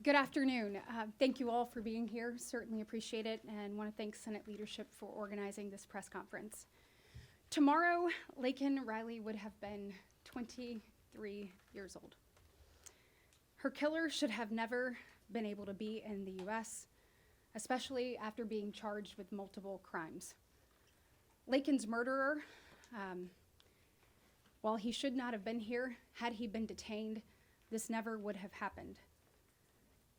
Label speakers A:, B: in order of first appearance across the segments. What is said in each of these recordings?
A: Good afternoon. Thank you all for being here. Certainly appreciate it, and want to thank Senate leadership for organizing this press conference. Tomorrow, Laken Riley would have been 23 years old. Her killer should have never been able to be in the U.S., especially after being charged with multiple crimes. Laken's murderer, while he should not have been here, had he been detained, this never would have happened.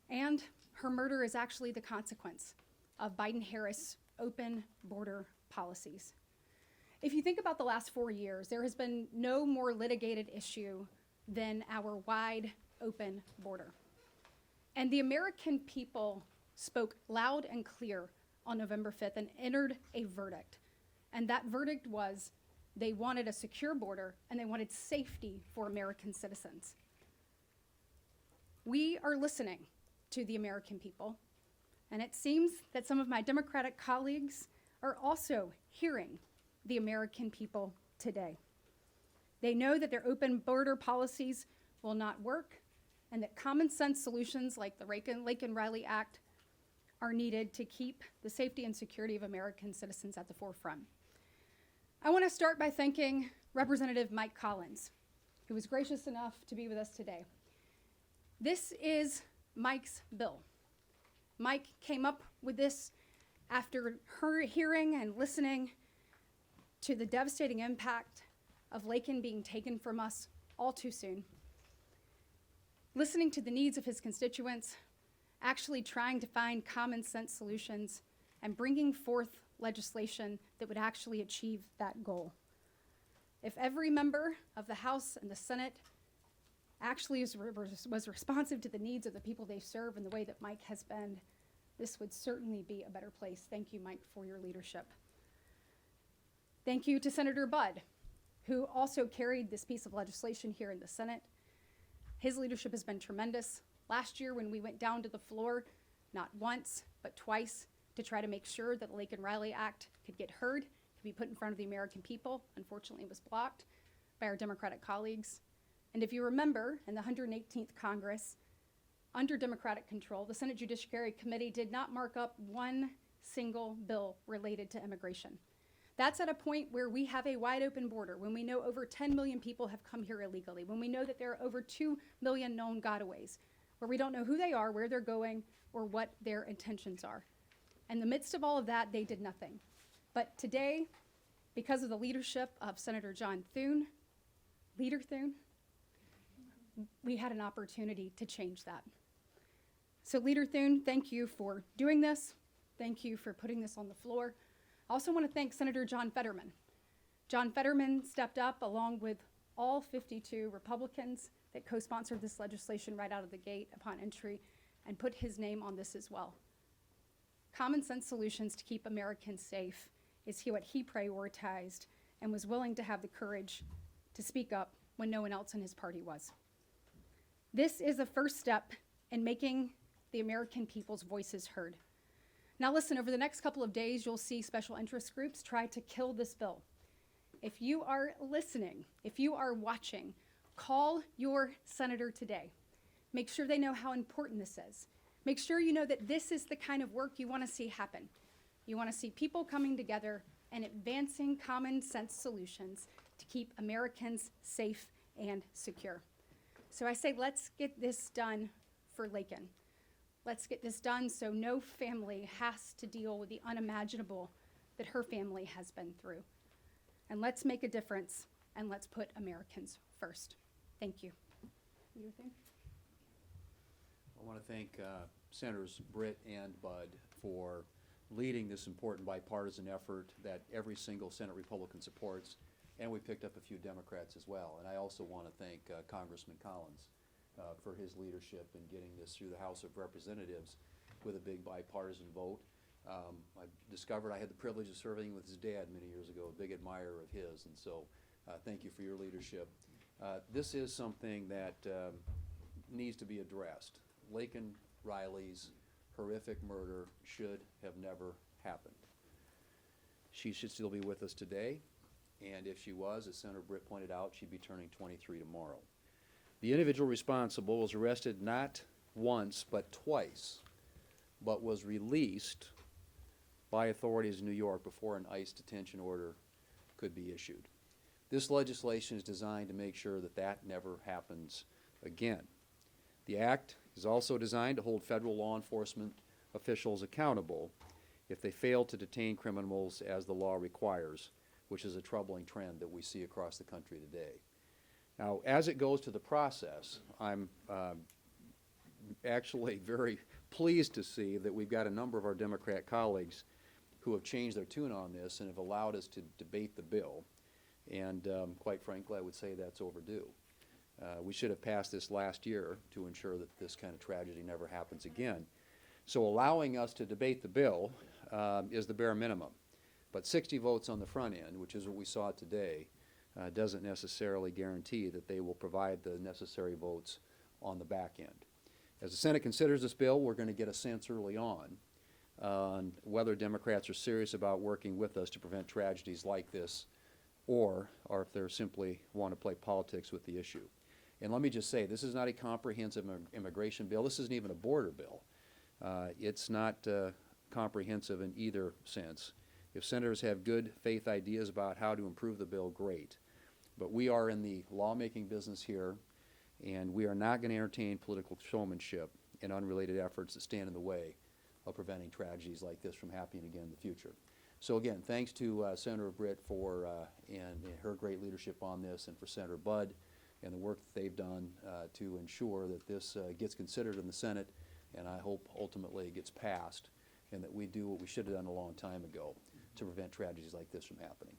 A: And her murder is actually the consequence of Biden-Harris open border policies. If you think about the last 4 years, there has been no more litigated issue than our wide open border. And the American people spoke loud and clear on November 5th and entered a verdict. And that verdict was they wanted a secure border and they wanted safety for American citizens. We are listening to the American people, and it seems that some of my Democratic colleagues are also hearing the American people today. They know that their open border policies will not work and that common sense solutions like the Laken Riley Act are needed to keep the safety and security of American citizens at the forefront. I want to start by thanking Representative Mike Collins, who was gracious enough to be with us today. This is Mike's bill. Mike came up with this after her hearing and listening to the devastating impact of Laken being taken from us all too soon, listening to the needs of his constituents, actually trying to find common sense solutions, and bringing forth legislation that would actually achieve that goal. If every member of the House and the Senate actually was responsive to the needs of the people they serve in the way that Mike has been, this would certainly be a better place. Thank you, Mike, for your leadership. Thank you to Senator Budd, who also carried this piece of legislation here in the Senate. His leadership has been tremendous. Last year when we went down to the floor, not once, but twice, to try to make sure that the Laken Riley Act could get heard, could be put in front of the American people, unfortunately it was blocked by our Democratic colleagues. And if you remember, in the 118th Congress, under Democratic control, the Senate Judiciary Committee did not mark up one single bill related to immigration. That's at a point where we have a wide open border, when we know over 10 million people have come here illegally, when we know that there are over 2 million known gotaways, where we don't know who they are, where they're going, or what their intentions are. In the midst of all of that, they did nothing. But today, because of the leadership of Senator John Thune, Leader Thune, we had an opportunity to change that. So Leader Thune, thank you for doing this. Thank you for putting this on the floor. I also want to thank Senator John Fetterman. John Fetterman stepped up along with all 52 Republicans that co-sponsored this legislation right out of the gate upon entry and put his name on this as well. Common sense solutions to keep Americans safe is what he prioritized and was willing to have the courage to speak up when no one else in his party was. This is a first step in making the American people's voices heard. Now listen, over the next couple of days, you'll see special interest groups try to kill this bill. If you are listening, if you are watching, call your senator today. Make sure they know how important this is. Make sure you know that this is the kind of work you want to see happen. You want to see people coming together and advancing common sense solutions to keep Americans safe and secure. So I say, let's get this done for Laken. Let's get this done so no family has to deal with the unimaginable that her family has been through. And let's make a difference, and let's put Americans first. Thank you.
B: I want to thank Senators Britt and Budd for leading this important bipartisan effort that every single Senate Republican supports, and we picked up a few Democrats as well. And I also want to thank Congressman Collins for his leadership in getting this through the House of Representatives with a big bipartisan vote. I discovered I had the privilege of serving with his dad many years ago, a big admirer of his, and so thank you for your leadership. This is something that needs to be addressed. Laken Riley's horrific murder should have never happened. She should still be with us today, and if she was, as Senator Britt pointed out, she'd be turning 23 tomorrow. The individual responsible was arrested not once but twice, but was released by authorities in New York before an ICE detention order could be issued. This legislation is designed to make sure that that never happens again. The act is also designed to hold federal law enforcement officials accountable if they fail to detain criminals as the law requires, which is a troubling trend that we see across the country today. Now, as it goes to the process, I'm actually very pleased to see that we've got a number of our Democrat colleagues who have changed their tune on this and have allowed us to debate the bill. And quite frankly, I would say that's overdue. We should have passed this last year to ensure that this kind of tragedy never happens again. So allowing us to debate the bill is the bare minimum. But 60 votes on the front end, which is what we saw today, doesn't necessarily guarantee that they will provide the necessary votes on the back end. As the Senate considers this bill, we're going to get a sense early on whether Democrats are serious about working with us to prevent tragedies like this, or if they simply want to play politics with the issue. And let me just say, this is not a comprehensive immigration bill. This isn't even a border bill. It's not comprehensive in either sense. If senators have good faith ideas about how to improve the bill, great. But we are in the lawmaking business here, and we are not going to entertain political showmanship and unrelated efforts that stand in the way of preventing tragedies like this from happening again in the future. So again, thanks to Senator Britt for and her great leadership on this, and for Senator Budd and the work that they've done to ensure that this gets considered in the Senate, and I hope ultimately it gets passed, and that we do what we should have done a long time ago to prevent tragedies like this from happening.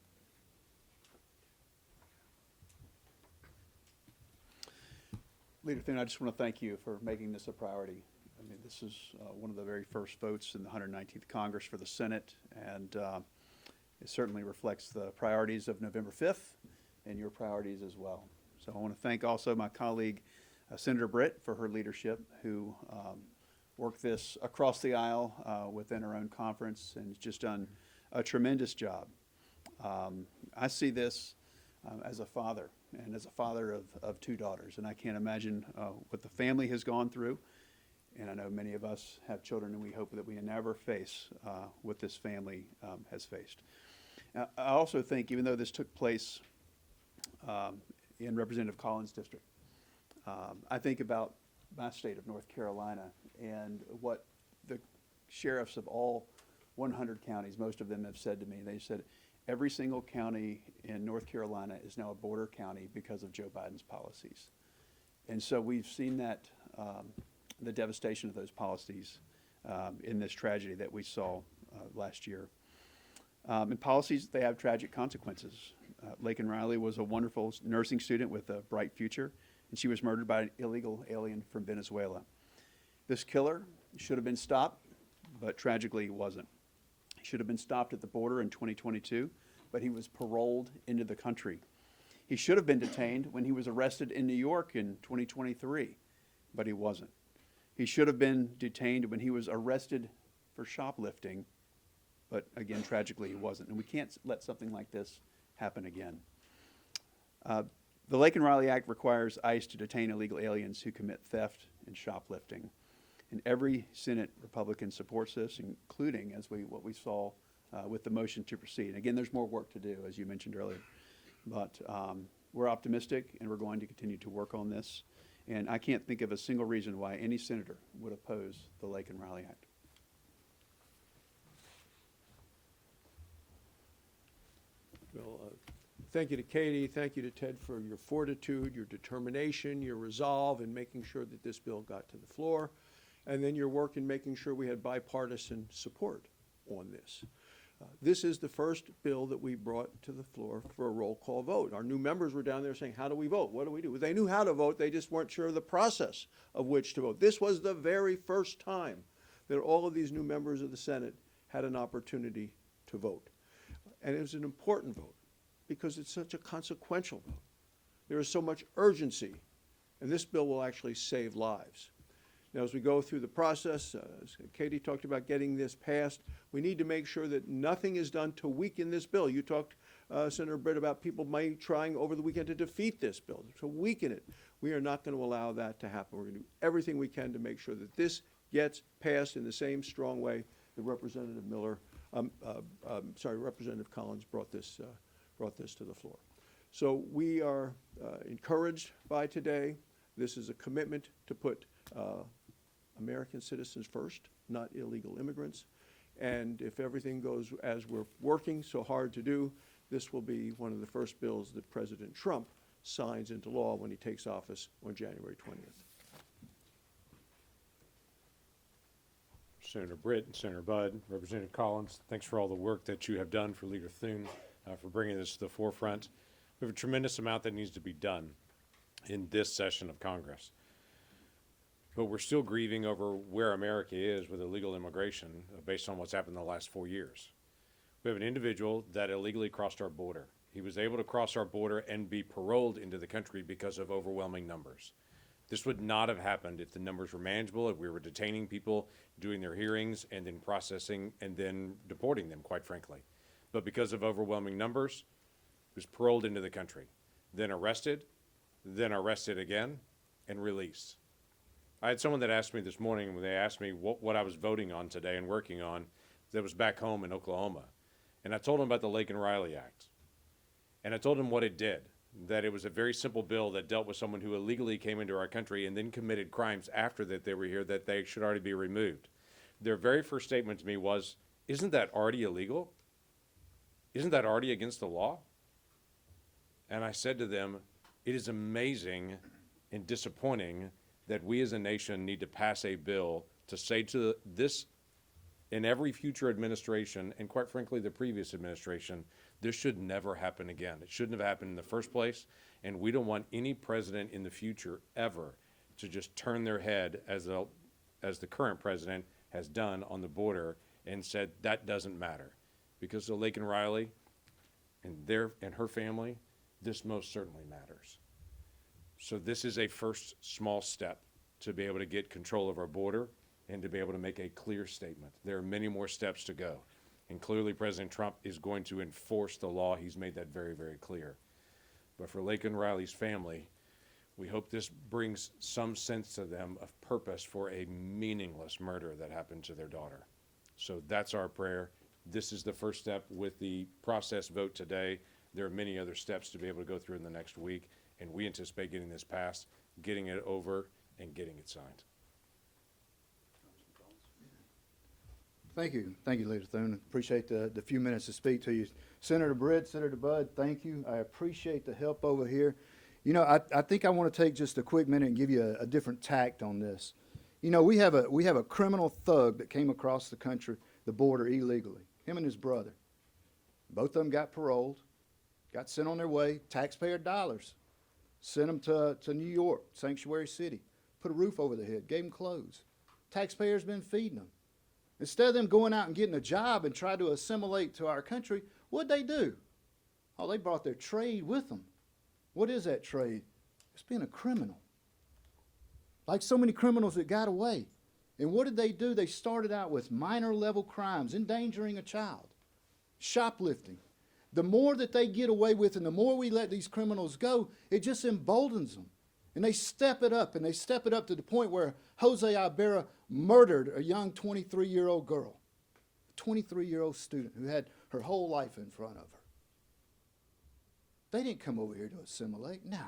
C: Leader Thune, I just want to thank you for making this a priority. I mean, this is one of the very first votes in the 119th Congress for the Senate, and it certainly reflects the priorities of November 5th and your priorities as well. So I want to thank also my colleague, Senator Britt, for her leadership, who worked this across the aisle within her own conference and has just done a tremendous job. I see this as a father, and as a father of two daughters, and I can't imagine what the family has gone through. And I know many of us have children, and we hope that we never face what this family has faced. Now, I also think, even though this took place in Representative Collins' district, I think about my state of North Carolina and what the sheriffs of all 100 counties, most of them have said to me. They said every single county in North Carolina is now a border county because of Joe Biden's policies. And so we've seen that the devastation of those policies in this tragedy that we saw last year. And policies, they have tragic consequences. Laken Riley was a wonderful nursing student with a bright future, and she was murdered by an illegal alien from Venezuela. This killer should have been stopped, but tragically he wasn't. He should have been stopped at the border in 2022, but he was paroled into the country. He should have been detained when he was arrested in New York in 2023, but he wasn't. He should have been detained when he was arrested for shoplifting, but again, tragically, he wasn't. And we can't let something like this happen again. The Laken Riley Act requires ICE to detain illegal aliens who commit theft and shoplifting. And every Senate Republican supports this, including what we saw with the motion to proceed. And again, there's more work to do, as you mentioned earlier. But we're optimistic, and we're going to continue to work on this. And I can't think of a single reason why any senator would oppose the Laken Riley Act.
D: Well, thank you to Katie, thank you to Ted for your fortitude, your determination, your resolve in making sure that this bill got to the floor, and then your work in making sure we had bipartisan support on this. This is the first bill that we brought to the floor for a roll call vote. Our new members were down there saying, how do we vote? What do we do? Well, they knew how to vote, they just weren't sure of the process of which to vote. This was the very first time that all of these new members of the Senate had an opportunity to vote. And it was an important vote because it's such a consequential vote. There is so much urgency, and this bill will actually save lives. Now, as we go through the process, as Katie talked about getting this passed, we need to make sure that nothing is done to weaken this bill. You talked, Senator Britt, about people might trying over the weekend to defeat this bill, to weaken it. We are not going to allow that to happen. We're going to do everything we can to make sure that this gets passed in the same strong way that Representative Representative Collins brought this to the floor. So we are encouraged by today. This is a commitment to put American citizens first, not illegal immigrants. And if everything goes as we're working so hard to do, this will be one of the first bills that President Trump signs into law when he takes office on January 20th.
E: Senator Britt and Senator Budd, Representative Collins, thanks for all the work that you have done for Leader Thune, for bringing this to the forefront. We have a tremendous amount that needs to be done in this session of Congress. But we're still grieving over where America is with illegal immigration based on what's happened in the last 4 years. We have an individual that illegally crossed our border. He was able to cross our border and be paroled into the country because of overwhelming numbers. This would not have happened if the numbers were manageable, if we were detaining people, doing their hearings, and then processing and then deporting them, quite frankly. But because of overwhelming numbers, he was paroled into the country, then arrested again, and released. I had someone that asked me this morning, when they asked me what I was voting on today and working on, that was back home in Oklahoma. And I told them about the Laken Riley Act. And I told them what it did, that it was a very simple bill that dealt with someone who illegally came into our country and then committed crimes after that they were here, that they should already be removed. Their very first statement to me was, isn't that already illegal? Isn't that already against the law? And I said to them, it is amazing and disappointing that we as a nation need to pass a bill to say to this and every future administration, and quite frankly the previous administration, this should never happen again. It shouldn't have happened in the first place, and we don't want any president in the future ever to just turn their head as the current president has done on the border and said that doesn't matter. Because of Laken Riley and her family, this most certainly matters. So this is a first small step to be able to get control of our border and to be able to make a clear statement. There are many more steps to go. And clearly President Trump is going to enforce the law. He's made that very, very clear. But for Laken Riley's family, we hope this brings some sense to them of purpose for a meaningless murder that happened to their daughter. So that's our prayer. This is the first step with the process vote today. There are many other steps to be able to go through in the next week, and we anticipate getting this passed, getting it over, and getting it signed.
F: Thank you, Leader Thune. Appreciate the few minutes to speak to you. Senator Britt, Senator Budd, thank you. I appreciate the help over here. You know, I think I want to take just a quick minute and give you a different tact on this. You know, we have a criminal thug that came across the border illegally, him and his brother. Both of them got paroled, got sent on their way, taxpayer dollars, sent them to New York, sanctuary city, put a roof over their head, gave them clothes. Taxpayers been feeding them. Instead of them going out and getting a job and try to assimilate to our country, what'd they do? Oh, they brought their trade with them. What is that trade? It's being a criminal. Like so many criminals that got away. And what did they do? They started out with minor level crimes, endangering a child, shoplifting. The more that they get away with and the more we let these criminals go, it just emboldens them. And they step it up, and they step it up to the point where Jose Ibarra murdered a young 23-year-old girl, a 23-year-old student who had her whole life in front of her. They didn't come over here to assimilate, no.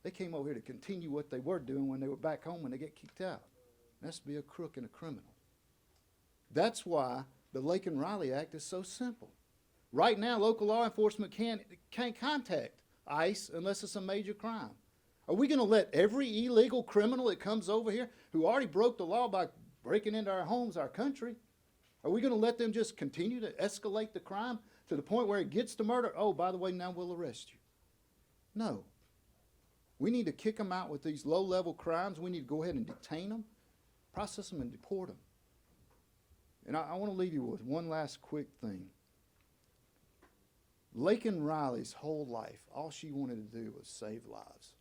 F: They came over here to continue what they were doing when they were back home when they get kicked out. That's to be a crook and a criminal. That's why the Laken Riley Act is so simple. Right now, local law enforcement can't contact ICE unless it's a major crime. Are we going to let every illegal criminal that comes over here, who already broke the law by breaking into our homes, our country, are we going to let them just continue to escalate the crime to the point where it gets to murder? Oh, by the way, now we'll arrest you. No. We need to kick them out with these low-level crimes. We need to go ahead and detain them, process them, and deport them. And I want to leave you with one last quick thing. Laken Riley's whole life, all she wanted to do was save lives.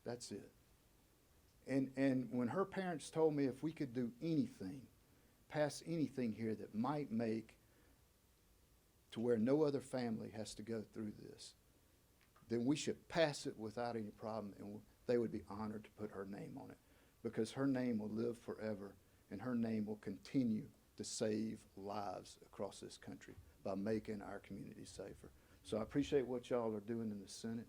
F: That's it. And when her parents told me if we could do anything, pass anything here that might make to where no other family has to go through this, then we should pass it without any problem, and they would be honored to put her name on it, because her name will live forever, and her name will continue to save lives across this country by making our communities safer. So I appreciate what y'all are doing in the Senate.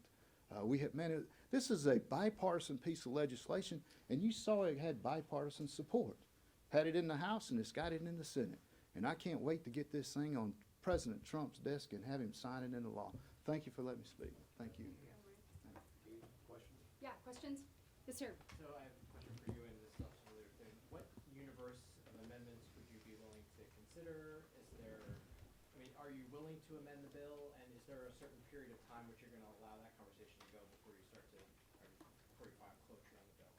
F: This is a bipartisan piece of legislation, and you saw it had bipartisan support. Had it in the House, and it's got it in the Senate. And I can't wait to get this thing on President Trump's desk and have him sign it into law. Thank you for letting me speak. Thank you.
A: Yeah, questions? Yes, sir.
G: So I have a question for you, and this is also related to, what universe of amendments would you be willing to consider? Is there, I mean, are you willing to amend the bill, and is there a certain period of time which you're gonna allow that conversation to go before you start to, or before you find closure on the bill?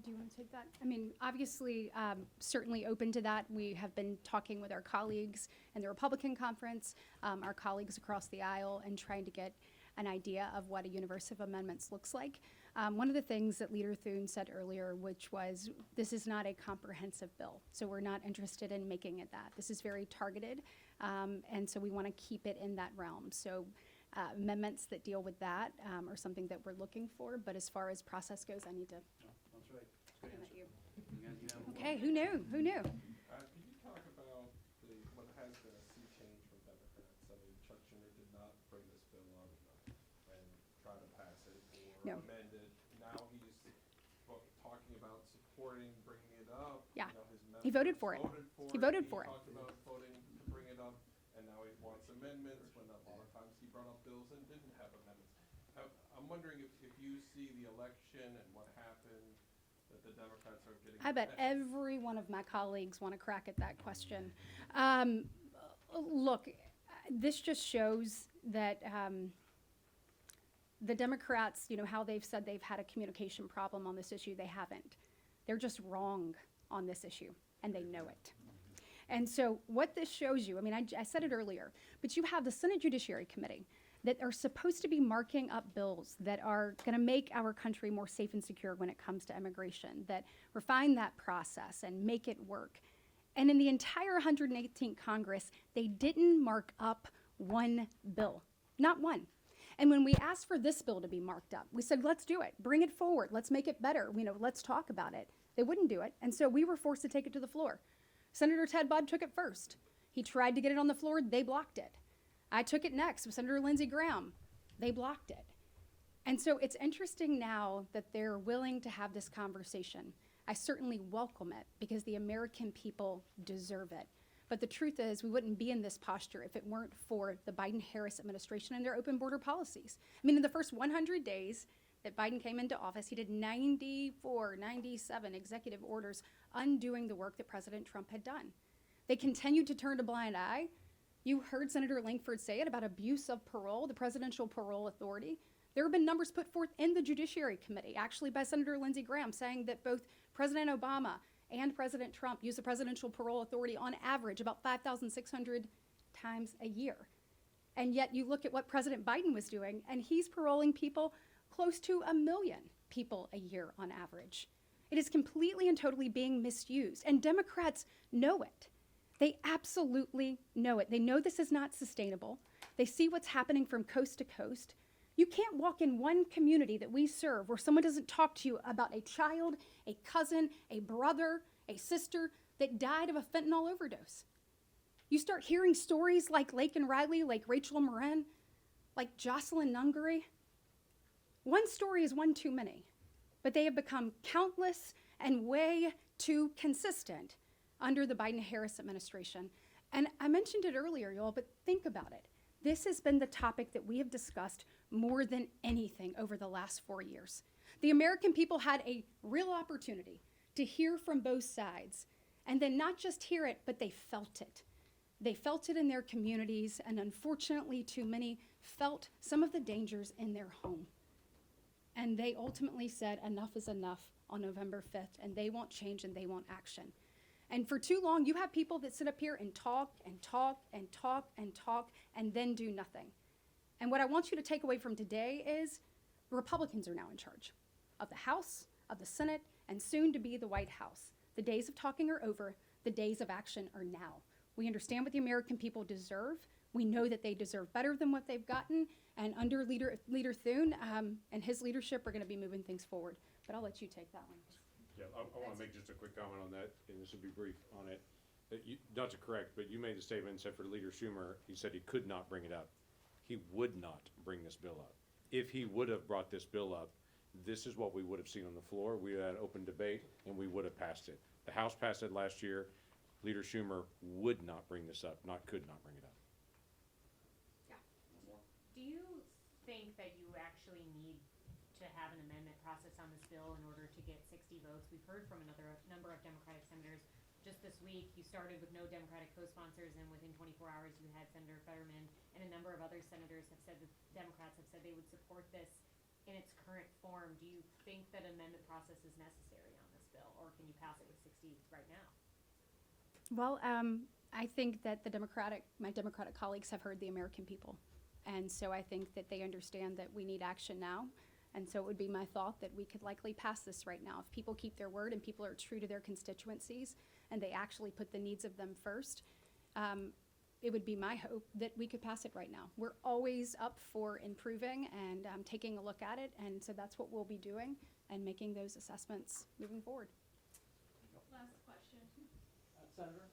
A: Do you want to take that? I mean, obviously, certainly open to that. We have been talking with our colleagues in the Republican conference, our colleagues across the aisle, and trying to get an idea of what a universe of amendments looks like. One of the things that Leader Thune said earlier, which was, this is not a comprehensive bill, so we're not interested in making it that. This is very targeted, and so we want to keep it in that realm. So amendments that deal with that are something that we're looking for, but as far as process goes, I need to
B: That's right. Good
A: come at
B: answer.
A: you.
B: You have one.
A: Okay, who knew? Who knew?
H: Could you talk about what has been a sea change from Democrats? I mean, Chuck Schumer did not bring this bill up and try to pass it
A: No.
H: or amend it. Now he's talking about supporting bringing it up.
A: Yeah.
H: You know, his
A: He voted
H: members
A: for it.
H: voted
A: He voted for it.
H: He talked about voting to bring it up, and now he wants amendments when a lot of times he brought up bills and didn't have amendments. I'm wondering if you see the election and what happened, that the Democrats are getting.
A: I bet
H: attention.
A: every one of my colleagues want to crack at that question. Look, this just shows that the Democrats, you know, how they've said they've had a communication problem on this issue, they haven't. They're just wrong on this issue, and they know it. And so what this shows you, I mean, I said it earlier, but you have the Senate Judiciary Committee that are supposed to be marking up bills that are going to make our country more safe and secure when it comes to immigration, that refine that process and make it work. And in the entire 118th Congress, they didn't mark up one bill, not one. And when we asked for this bill to be marked up, we said, let's do it, bring it forward, let's make it better, you know, let's talk about it. They wouldn't do it, and so we were forced to take it to the floor. Senator Ted Budd took it first. He tried to get it on the floor, they blocked it. I took it next with Senator Lindsey Graham. They blocked it. And so it's interesting now that they're willing to have this conversation. I certainly welcome it because the American people deserve it. But the truth is, we wouldn't be in this posture if it weren't for the Biden-Harris administration and their open border policies. I mean, in the first 100 days that Biden came into office, he did 94, 97 executive orders undoing the work that President Trump had done. They continued to turn a blind eye. You heard Senator Langford say it about abuse of parole, the Presidential Parole Authority. There have been numbers put forth in the Judiciary Committee, actually by Senator Lindsey Graham, saying that both President Obama and President Trump use the Presidential Parole Authority on average about 5,600 times a year. And yet you look at what President Biden was doing, and he's paroling people close to 1 million people a year on average. It is completely and totally being misused, and Democrats know it. They absolutely know it. They know this is not sustainable. They see what's happening from coast to coast. You can't walk in one community that we serve where someone doesn't talk to you about a child, a cousin, a brother, a sister that died of a fentanyl overdose. You start hearing stories like Laken Riley, like Rachel Moran, like Jocelyn Nungary. One story is one too many, but they have become countless and way too consistent under the Biden-Harris administration. And I mentioned it earlier, y'all, but think about it. This has been the topic that we have discussed more than anything over the last 4 years. The American people had a real opportunity to hear from both sides, and then not just hear it, but they felt it. They felt it in their communities, and unfortunately, too many felt some of the dangers in their home. And they ultimately said enough is enough on November 5th, and they want change and they want action. And for too long, you have people that sit up here and talk and talk and talk and talk and then do nothing. And what I want you to take away from today is the Republicans are now in charge of the House, of the Senate, and soon to be the White House. The days of talking are over. The days of action are now. We understand what the American people deserve. We know that they deserve better than what they've gotten, and under Leader Thune and his leadership, we're going to be moving things forward. But I'll let you take that one.
E: Yeah, I want to make just a quick comment on that, and this will be brief on it. Not to correct, but you made the statement and said for Leader Schumer, he said he could not bring it up. He would not bring this bill up. If he would have brought this bill up, this is what we would have seen on the floor. We had open debate, and we would have passed it. The House passed it last year. Leader Schumer would not bring this up, could not bring it up.
I: Do you think that you actually need to have an amendment process on this bill in order to get 60 votes? We've heard from another number of Democratic senators just this week. You started with no Democratic co-sponsors, and within 24 hours you had Senator Fetterman and a number of other senators have said that Democrats have said they would support this in its current form. Do you think that amendment process is necessary on this bill, or can you pass it with 60 right now?
A: Well, I think that my Democratic colleagues have heard the American people. And so I think that they understand that we need action now. And so it would be my thought that we could likely pass this right now. If people keep their word and people are true to their constituencies and they actually put the needs of them first, it would be my hope that we could pass it right now. We're always up for improving and taking a look at it. And so that's what we'll be doing and making those assessments moving forward.
J: Last question.
G: Senator,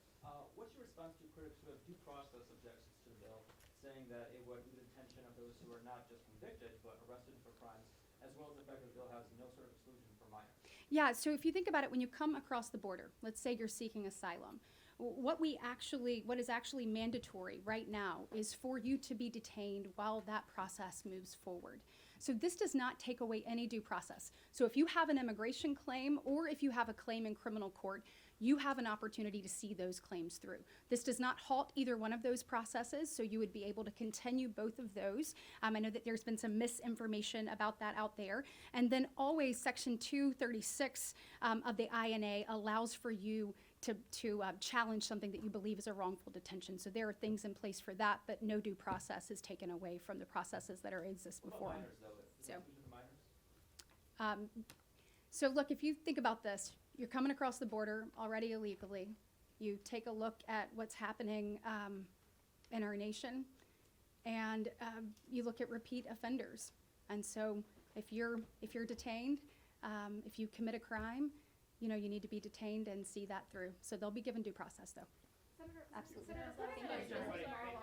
G: what's your response to critics who have due process objections to the bill, saying that it would be the intention of those who are not just convicted but arrested for crimes, as well as the fact that the bill has no sort of exclusion for minors?
A: Yeah, so if you think about it, when you come across the border, let's say you're seeking asylum, what is actually mandatory right now is for you to be detained while that process moves forward. So this does not take away any due process. So if you have an immigration claim or if you have a claim in criminal court, you have an opportunity to see those claims through. This does not halt either one of those processes, so you would be able to continue both of those. I know that there's been some misinformation about that out there. And then always Section 236 of the INA allows for you to challenge something that you believe is a wrongful detention. So there are things in place for that, but no due process is taken away from the processes that exist before.
G: What about minors, though? Is there exclusion for minors?
A: So look, if you think about this, you're coming across the border already illegally. You take a look at what's happening in our nation, and you look at repeat offenders. And so if you're detained, if you commit a crime, you need to be detained and see that through. So they'll be given due process, though.
J: Senator,
A: Absolutely.
J: Senator, let me ask you this.